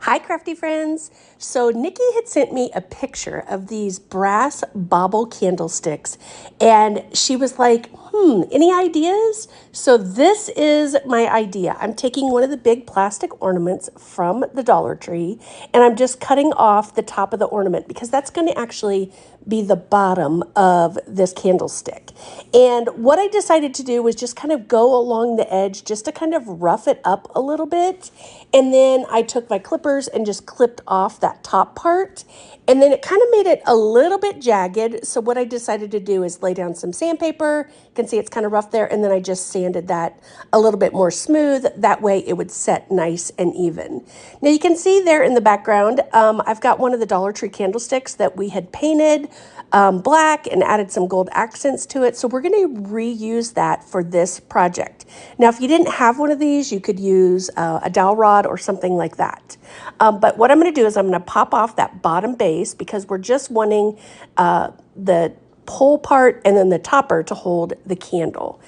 Hi, crafty friends. So Nikki had sent me a picture of these brass bauble candlesticks, and she was like, any ideas? So this is my idea. I'm taking one of the big plastic ornaments from the Dollar Tree, and I'm just cutting off the top of the ornament because that's going to actually be the bottom of this candlestick. And what I decided to do was just kind of go along the edge just to kind of rough it up a little bit. And then I took my clippers and just clipped off that top part. And then it kind of made it a little bit jagged. So what I decided to do is lay down some sandpaper. You can see it's kind of rough there. And then I just sanded that a little bit more smooth. That way it would set nice and even. Now you can see there in the background, I've got one of the Dollar Tree candlesticks that we had painted black and added some gold accents to it. So we're going to reuse that for this project. Now, if you didn't have one of these, you could use a dowel rod or something like that. But what I'm going to do is I'm going to pop off that bottom base because we're just wanting the pole part and then the topper to hold the candle.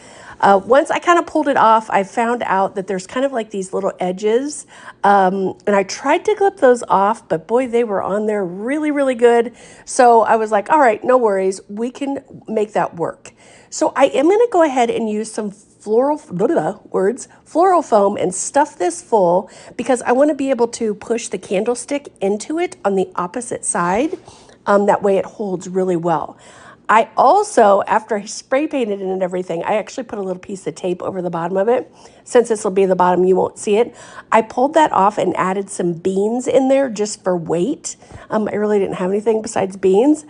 Once I kind of pulled it off, I found out that there's kind of like these little edges, and I tried to clip those off, but boy, they were on there really, really good. So I was like, all right, no worries, we can make that work. So I am going to go ahead and use some floral foam and stuff this full because I want to be able to push the candlestick into it on the opposite side. That way it holds really well. I also, after I spray painted it and everything, I actually put a little piece of tape over the bottom of it. Since this will be the bottom, you won't see it. I pulled that off and added some beans in there just for weight. I really didn't have anything besides beans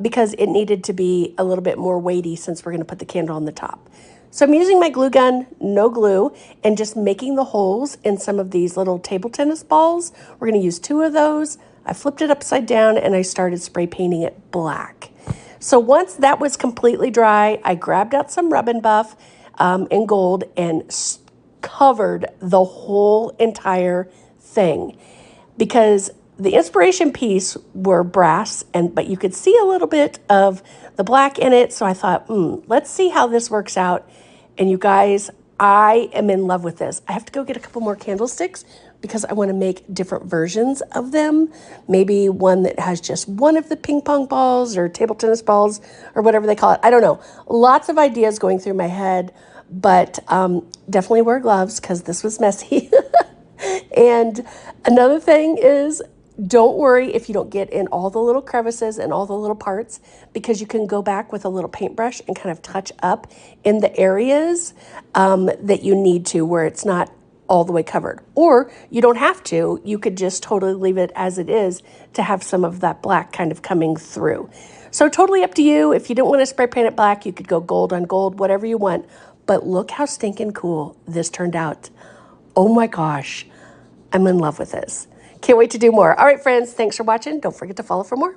because it needed to be a little bit more weighty since we're going to put the candle on the top. So I'm using my glue gun, no glue, and just making the holes in some of these little table tennis balls. We're going to use 2 of those. I flipped it upside down and I started spray painting it black. So once that was completely dry, I grabbed out some Rub and Buff in gold and covered the whole entire thing because the inspiration piece were brass, but you could see a little bit of the black in it. So I thought, let's see how this works out. And you guys, I am in love with this. I have to go get a couple more candlesticks because I want to make different versions of them. Maybe one that has just one of the ping pong balls or table tennis balls or whatever they call it. I don't know. Lots of ideas going through my head, but definitely wear gloves because this was messy. And another thing is, don't worry if you don't get in all the little crevices and all the little parts because you can go back with a little paintbrush and kind of touch up in the areas that you need to where it's not all the way covered. Or you don't have to. You could just totally leave it as it is to have some of that black kind of coming through. So totally up to you. If you don't want to spray paint it black, you could go gold on gold, whatever you want. But look how stinking cool this turned out. Oh my gosh, I'm in love with this. Can't wait to do more. All right, friends, thanks for watching. Don't forget to follow for more.